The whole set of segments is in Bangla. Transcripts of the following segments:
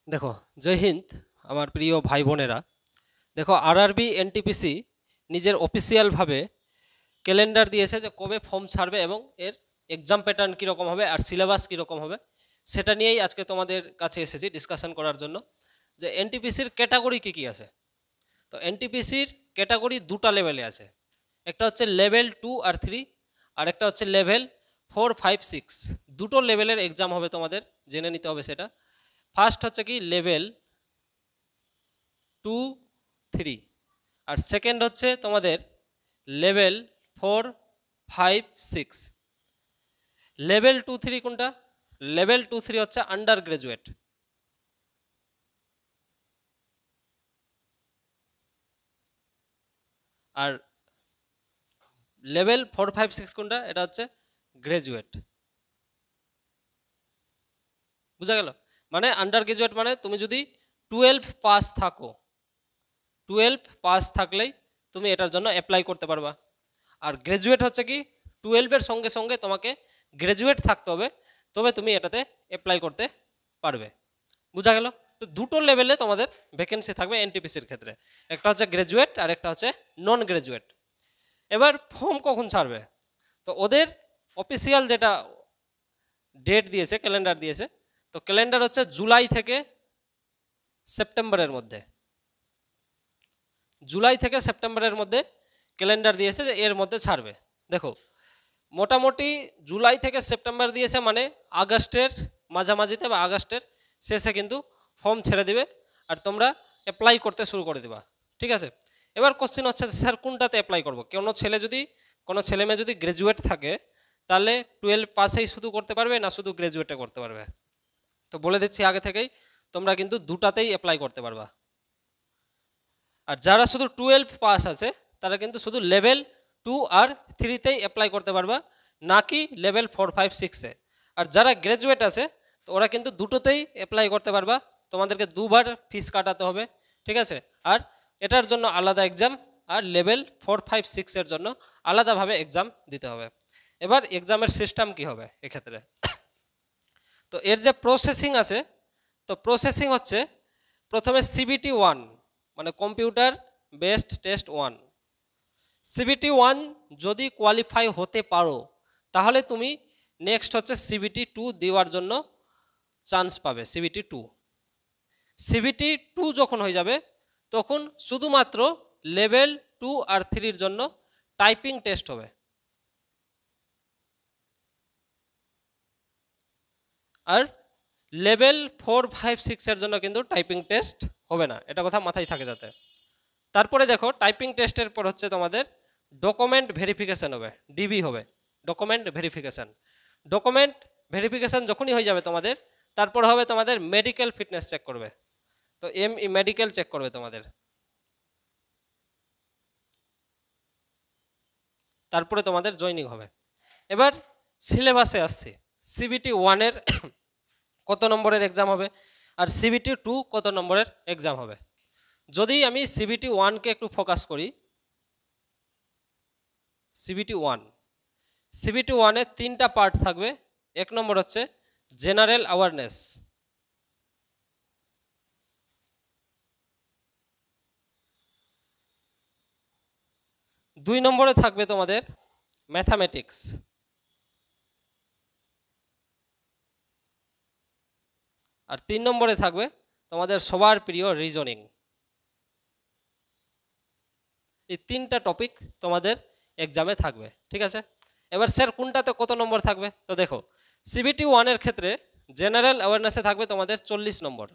দেখো, জয় হিন্দ আমার প্রিয় ভাই বোনেরা। দেখো, আরআরবি এনটিপিসি নিজের অফিসিয়ালভাবে ক্যালেন্ডার দিয়েছে যে কবে ফর্ম ছাড়বে এবং এর এক্সাম প্যাটার্ন কীরকম হবে আর সিলেবাস কীরকম হবে, সেটা নিয়েই আজকে তোমাদের কাছে এসেছি ডিসকাশন করার জন্য। যে এনটিপিসির ক্যাটাগরি কী কী আছে। তো এনটিপিসির ক্যাটাগরি দুটা লেভেলে আছে, একটা হচ্ছে লেভেল 2 আর 3, আর একটা হচ্ছে লেভেল 4, 5, 6। দুটো লেভেলের এক্সাম হবে, তোমাদের জেনে নিতে হবে সেটা। ফার্স্ট হচ্ছে কি লেভেল 2, 3, আর সেকেন্ড হচ্ছে তোমাদের লেভেল 4, 5, 6। লেভেল 2, 3 কোনটা? লেভেল 2, 3 হচ্ছে আন্ডার গ্রাজুয়েট, আর লেভেল 4, 5, 6 কোনটা? এটা হচ্ছে গ্রাজুয়েট। বুঝা গেল? মানে আন্ডার গ্রাজুয়েট মানে তুমি যদি 12 পাস থাকো, 12 পাস থাকলেই তুমি এটার জন্য অ্যাপ্লাই করতে পারবা। আর গ্রাজুয়েট হচ্ছে কি 12-এর সঙ্গে সঙ্গে তোমাকে গ্রাজুয়েট থাকতে হবে, তবে তুমি এটাতে অ্যাপ্লাই করতে পারবে। বুঝা গেল? তো দুটো লেভেলে তোমাদের ভ্যাকেন্সি থাকবে এনটিপিসির ক্ষেত্রে, একটা হচ্ছে গ্রাজুয়েট আর একটা হচ্ছে নন গ্রাজুয়েট। এবার ফর্ম কখন ছাড়বে? তো ওদের অফিসিয়াল যেটা ডেট দিয়েছে, ক্যালেন্ডার দিয়েছে, তো ক্যালেন্ডার হচ্ছে জুলাই থেকে সেপ্টেম্বরের মধ্যে। জুলাই থেকে সেপ্টেম্বরের মধ্যে ক্যালেন্ডার দিয়েছে যে এর মধ্যে ছাড়বে। দেখো, মোটামুটি জুলাই থেকে সেপ্টেম্বর দিয়েছে মানে আগস্টের মাঝামাঝিতে বা আগস্টের শেষে কিন্তু ফর্ম ছেড়ে দিবে আর তোমরা অ্যাপ্লাই করতে শুরু করে দেবা। ঠিক আছে? এবার কোশ্চেন হচ্ছে স্যার কোনটাতে অ্যাপ্লাই করব। কোনো ছেলে মেয়ে যদি গ্রাজুয়েট থাকে তাহলে 12 পাসেই শুধু করতে পারবে না শুধু গ্রাজুয়েটে করতে পারবে? তো বলে দিচ্ছি আগে থেকেই, তোমরা কিন্তু দুটাতেই অ্যাপ্লাই করতে পারবা। আর যারা শুধু 12 পাস আছে তারা কিন্তু শুধু লেভেল 2 আর 3তেই অ্যাপ্লাই করতে পারবা, নাকি লেভেল 4, 5, 6-এ। আর যারা গ্র্যাজুয়েট আছে তো ওরা কিন্তু দুটোতেই অ্যাপ্লাই করতে পারবা, তোমাদেরকে দুবার ফিস কাটাতে হবে। ঠিক আছে? আর এটার জন্য আলাদা এক্সাম, আর লেভেল 4, 5, 6-এর জন্য আলাদাভাবে এক্সাম দিতে হবে। এবার এক্সামের সিস্টেম কি হবে এক্ষেত্রে? তো এর যে প্রসেসিং আছে, তো প্রসেসিং হচ্ছে প্রথমে সিবিটি 1 মানে কম্পিউটার বেসড টেস্ট 1। সিবিটি 1 যদি কোয়ালিফাই হতে পারো তাহলে তুমি নেক্সট হচ্ছে সিবিটি 2 দেওয়ার জন্য চান্স পাবে। সিবিটি 2, সিবিটি 2 যখন হয়ে যাবে তখন শুধুমাত্র লেভেল 2 আর 3-এর জন্য টাইপিং টেস্ট হবে, আর লেভেল 4, 5, 6-এর জন্য কিন্তু টাইপিং টেস্ট হবে না। এটা কথা মাথায় থাকে যাতে। তারপরে দেখো, টাইপিং টেস্টের পর হচ্ছে তোমাদের ডকুমেন্ট ভেরিফিকেশান হবে, ডিবি হবে, ডকুমেন্ট ভেরিফিকেশান। ডকুমেন্ট ভেরিফিকেশান যখনই হয়ে যাবে তোমাদের, তারপর হবে তোমাদের মেডিকেল ফিটনেস চেক করবে। তো মেডিকেল চেক করবে তোমাদের, তারপরে তোমাদের জয়েনিং হবে। এবার সিলেবাসে আসছি, সিবিটি 1-এর কত নম্বরের এক্সাম হবে আর সিবিটি 2 কত নম্বরের এক্সাম হবে। যদি আমি সিবিটি 1-কে একটু ফোকাস করি, সিবিটি 1-এ 3টা পার্ট থাকবে। এক নম্বর হচ্ছে জেনারেল অ্যাওয়ারনেস, 2 নম্বরে থাকবে তোমাদের ম্যাথামেটিক্স, আর 3 নম্বরে থাকবে তোমাদের সবার প্রিয় রিজনিং। এই 3টা টপিক তোমাদের এক্সামে থাকবে। ঠিক আছে? এবার স্যার কোনটাতে কত নম্বর থাকবে? তো দেখো, সিবিটি 1-এর ক্ষেত্রে জেনারেল অ্যাওয়ারনেসে থাকবে তোমাদের 40 নম্বর,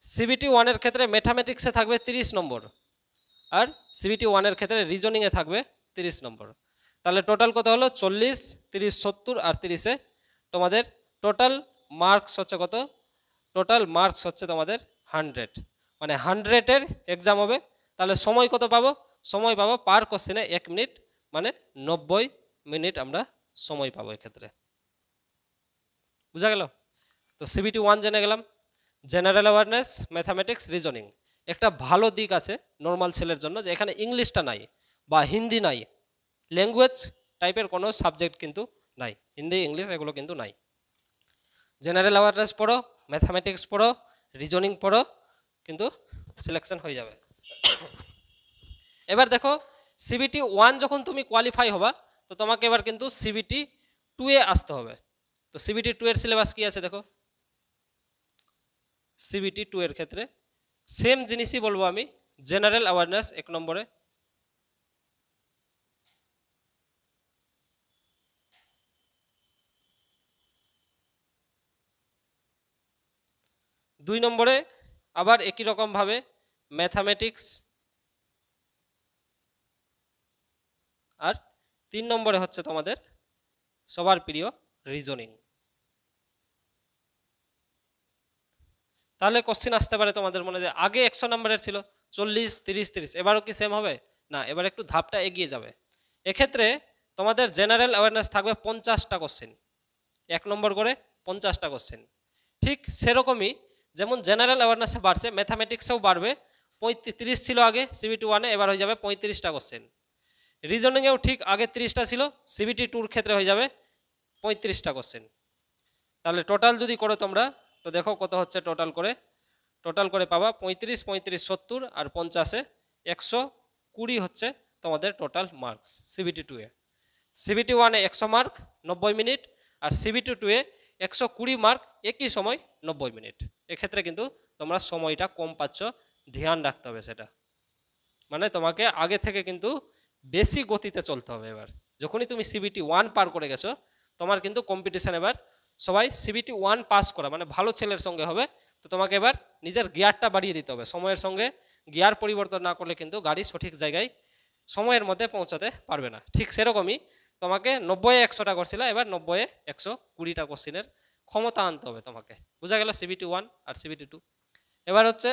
সিবিটি 1-এর ক্ষেত্রে ম্যাথামেটিক্সে থাকবে 30 নম্বর, আর সিবিটি 1-এর ক্ষেত্রে রিজনিংয়ে থাকবে 30 নম্বর। তাহলে টোটাল কত হলো? 40, 30, 70 আর 30-এ তোমাদের টোটাল মার্কস হচ্ছে কত? টোটাল মার্কস হচ্ছে তোমাদের 100, মানে 100-এর এক্সাম হবে। তাহলে সময় কত পাবো? সময় পাবো পার কোশ্চেনে 1 মিনিট, মানে 90 মিনিট আমরা সময় পাবো এক্ষেত্রে। বুঝা গেল? তো সিবিটি 1 জেনে গেলাম, জেনারেল অ্যাওয়ারনেস, ম্যাথামেটিক্স, রিজনিং। একটা ভালো দিক আছে নর্মাল ছেলের জন্য, যে এখানে ইংলিশটা নাই বা হিন্দি নাই, ল্যাঙ্গুয়েজ টাইপের কোনো সাবজেক্ট কিন্তু নাই, হিন্দি ইংলিশ এগুলো কিন্তু নাই। জেনারেল অ্যাওয়ারনেস পড়ো, ম্যাথামেটিক্স পড়ো, রিজনিং পড়ো, কিন্তু সিলেকশন হয়ে যাবে। এবার দেখো সিবিটি 1 যখন তুমি কোয়ালিফাই হবা, তো তোমাকে এবার কিন্তু সিবিটি 2 এ আসতে হবে। তো সিবিটি 2 এর সিলেবাস কি আছে দেখো। সিবিটি 2 এর ক্ষেত্রে সেম জিনিসই বলবো আমি, জেনারেল অ্যাওয়ারনেস 1 নম্বরে, দুই নম্বরে আবার একই রকম ভাবে ম্যাথামেটিক্স, আর 3 নম্বরে হচ্ছে তোমাদের সবার প্রিয় রিজনিং। তাহলে কোশ্চেন আসতে পারে তোমাদের মনে, যে আগে 100 নম্বরের ছিল 40, 30, 30, এবারও কি সেম হবে? না, এবার একটু ধাপটা এগিয়ে যাবে। এক্ষেত্রে তোমাদের জেনারেল অ্যাওয়ারনেস থাকবে 50টা কোশ্চেন, 1 নম্বর করে 50টা কোশ্চেন। ঠিক সেরকমই যেমন জেনারেল অ্যাওয়ারনেসে বাড়ছে, ম্যাথামেটিক্সেও বাড়বে। 30 ছিল আগে সিবিটি 1-এ, এবার হয়ে যাবে 35টা কোশ্চেন। রিজনিংয়েও ঠিক আগে 30টা ছিল, সিবিটি 2-র ক্ষেত্রে হয়ে যাবে 35টা কোশ্চেন। তাহলে টোটাল যদি করো তোমরা, তো দেখো কত হচ্ছে টোটাল করে পাবা 35, 35, 70 আর 50-এ 120 হচ্ছে তোমাদের টোটাল মার্কস সিবিটি 2-এ। সিবিটি 1-এ 100 মার্ক 90 মিনিট, আর সিবিটি 2-এ 120 মার্ক একই সময় 90 মিনিট। এক্ষেত্রে কিন্তু তোমরা সময়টা কম পাচ্ছ, ধ্যান রাখতে হবে সেটা। মানে তোমাকে আগে থেকে কিন্তু বেশি গতিতে চলতে হবে। এবার যখনই তুমি সিবিটি 1 পার করে গেছো, তোমার কিন্তু কম্পিটিশন এবার সবাই সিবিটি 1 পাস করা মানে ভালো ছেলের সঙ্গে হবে। তো তোমাকে এবার নিজের গিয়ারটা বাড়িয়ে দিতে হবে, সময়ের সঙ্গে গিয়ার পরিবর্তন না করলে কিন্তু গাড়ি সঠিক জায়গায় সময়ের মধ্যে পৌঁছাতে পারবে না। ঠিক সেরকমই তোমাকে 90-এ 100টা করছিল, এবার 90-এ 120টা কোশ্চিনের ক্ষমতা আনতে হবে তোমাকে। বোঝা গেল সিবিটি 1 আর সিবিটি 2। এবার হচ্ছে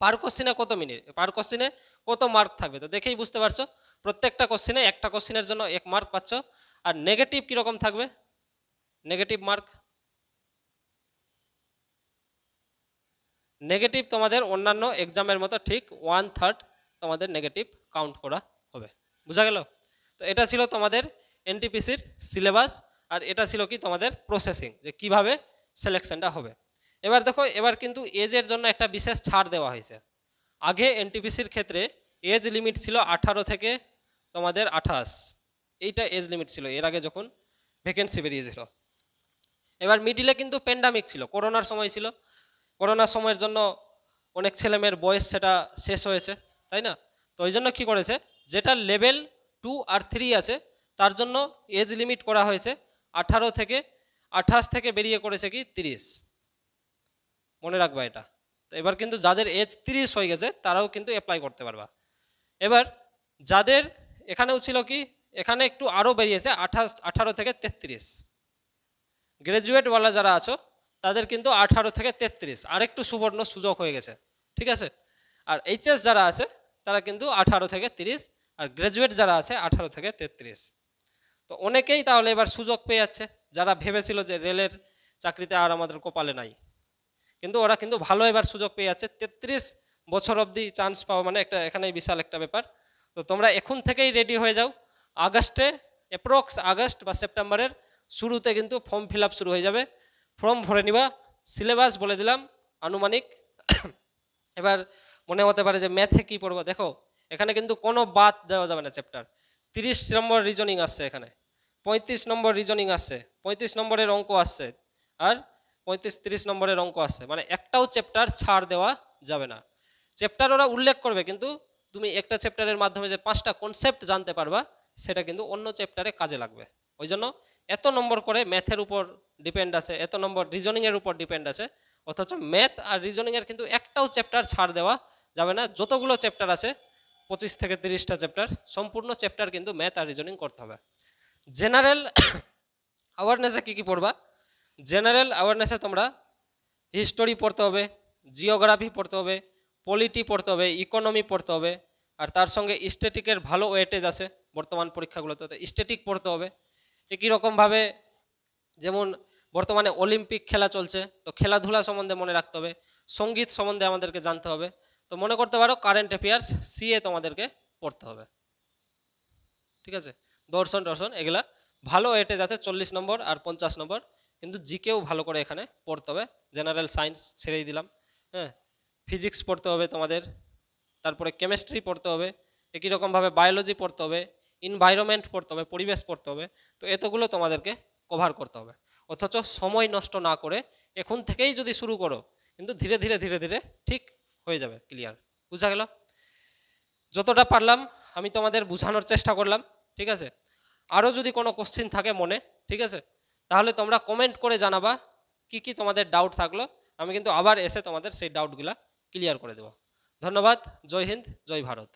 পার কোশ্চিনে কত মিনিট, পার কোশ্চিনে কত মার্ক থাকবে, তো দেখেই বুঝতে পারছো। প্রত্যেকটা কোশ্চিনে একটা কোশ্চিনের জন্য 1 মার্ক পাচ্ছ। আর নেগেটিভ কীরকম থাকবে, নেগেটিভ মার্ক, নেগেটিভ তোমাদের অন্যান্য এক্সামের মতো ঠিক 1/3 তোমাদের নেগেটিভ কাউন্ট করা হবে। বোঝা গেল? তো এটা ছিল তোমাদের এনটিপিসির সিলেবাস, আর এটা ছিল কি তোমাদের প্রসেসিং, যে কিভাবে সিলেকশনটা হবে। এবার দেখো, এবার কিন্তু এজের জন্য একটা বিশেষ ছাড় দেওয়া হয়েছে। আগে এনটিপিসির ক্ষেত্রে এজ লিমিট ছিল 18 থেকে তোমাদের 28, এইটা এজ লিমিট ছিল এর আগে যখন ভ্যাকেন্সি বেরিয়েছিল। এবার মিডিলে কিন্তু প্যান্ডামিক ছিল, করোনার সময় ছিল, করোনার সময়ের জন্য অনেক ছেলেমেয়ের বয়স সেটা শেষ হয়েছে, তাই না? তো ওই জন্য কী করেছে, যেটা লেভেল 2 আর 3 আছে তার জন্য এজ লিমিট করা হয়েছে 18 থেকে, 28 থেকে বেরিয়ে করেছে কি 30, মনে রাখবা এটা। তো এবার কিন্তু যাদের এজ 30 হয়ে গেছে তারাও কিন্তু অ্যাপ্লাই করতে পারবা। এবার যাদের এখানেও ছিল কি, এখানে একটু আরও বেরিয়েছে 18 থেকে 33, গ্র্যাজুয়েটওয়ালা যারা আছো তাদের কিন্তু 18 থেকে 33 আরেকটু সুবর্ণ সুযোগ হয়ে গেছে, ঠিক আছে? আর এইচএস যারা আছে তারা কিন্তু 18 থেকে 30, আর গ্র্যাজুয়েট যারা আছে 18 থেকে 33। তো অনেকেই তাহলে এবার সুযোগ পেয়ে যাচ্ছে, যারা ভেবেছিল যে রেলের চাকরিতে আর আমাদের কপালে নাই, কিন্তু ওরা কিন্তু ভালো এবার সুযোগ পেয়ে যাচ্ছে। 33 বছর অবধি চান্স পাওয়া মানে একটা এখানেই বিশাল একটা ব্যাপার। তো তোমরা এখন থেকেই রেডি হয়ে যাও, আগস্টে অ্যাপ্রক্স আগস্ট বা সেপ্টেম্বরের শুরুতে কিন্তু ফর্ম ফিল আপ শুরু হয়ে যাবে, ফর্ম ভরে নিবা। সিলেবাস বলে দিলাম আনুমানিক। এবার মনে হতে পারে যে ম্যাথে কী পড়বো, দেখো এখানে কিন্তু কোনো বাদ দেওয়া যাবে না চ্যাপ্টার। 30 নম্বর রিজনিং আসছে, এখানে 35 নম্বর রিজনিং আসছে, 35 নম্বরের অঙ্ক আসছে, আর 35-30 নম্বরের অঙ্ক আসছে। মানে একটাও চ্যাপ্টার ছাড় দেওয়া যাবে না। চ্যাপ্টার ওরা উল্লেখ করবে, কিন্তু তুমি একটা চ্যাপ্টারের মাধ্যমে যে 5টা কনসেপ্ট জানতে পারবা সেটা কিন্তু অন্য চ্যাপ্টারে কাজে লাগবে। ওই জন্য এত নম্বর করে ম্যাথের উপর ডিপেন্ড আছে, এত নম্বর রিজনিংয়ের উপর ডিপেন্ড আছে, অথচ ম্যাথ আর রিজনিংয়ের কিন্তু একটাও চ্যাপ্টার ছাড় দেওয়া যাবে না। যতগুলো চ্যাপ্টার আছে 25 থেকে 30টা চ্যাপ্টার, সম্পূর্ণ চ্যাপ্টার কিন্তু ম্যাথ আর রিজনিং করতে হবে। জেনারেল অ্যাওয়ারনেসে কী কী পড়বা, জেনারেল অ্যাওয়ারনেসে তোমরা হিস্টোরি পড়তে হবে, জিওগ্রাফি পড়তে হবে, পলিটি পড়তে হবে, ইকোনমি পড়তে হবে, আর তার সঙ্গে স্ট্যাটিকের ভালো ওয়েটেজ আছে বর্তমান পরীক্ষাগুলোতে, তো স্ট্যাটিক পড়তে হবে। একই রকমভাবে যেমন বর্তমানে অলিম্পিক খেলা চলছে, তো খেলাধুলা সম্বন্ধে মনে রাখতে হবে, সঙ্গীত সম্বন্ধে আমাদেরকে জানতে হবে। তো মনে করতে পারো কারেন্ট অ্যাফেয়ার্স, সিএ তোমাদেরকে পড়তে হবে, ঠিক আছে? দর্শন এগুলা ভালো ওয়েটেজ আছে, 40 নম্বর আর 50 নম্বর, কিন্তু জিকেও ভালো করে এখানে পড়তে হবে। জেনারেল সায়েন্স ছেড়েই দিলাম, হ্যাঁ, ফিজিক্স পড়তে হবে তোমাদের, তারপরে কেমিস্ট্রি পড়তে হবে, একই রকমভাবে বায়োলজি পড়তে হবে, এনভায়রনমেন্ট পড়তে হবে, পরিবেশ পড়তে হবে। তো এতগুলো তোমাদেরকে কভার করতে হবে, অথচ সময় নষ্ট না করে এখন থেকেই যদি শুরু করো কিন্তু ধীরে ধীরে ধীরে ধীরে ঠিক হয়ে যাবে, ক্লিয়ার। বুঝা গেল? যতটা পারলাম আমি তোমাদের বোঝানোর চেষ্টা করলাম, ঠিক আছে? আরও যদি কোনো কোশ্চিন থাকে মনে, ঠিক আছে, তাহলে তোমরা কমেন্ট করে জানাবা কি কি তোমাদের ডাউট থাকলো। আমি কিন্তু আবার এসে তোমাদের সেই ডাউটগুলা ক্লিয়ার করে দেবো। ধন্যবাদ। জয় হিন্দ, জয় ভারত।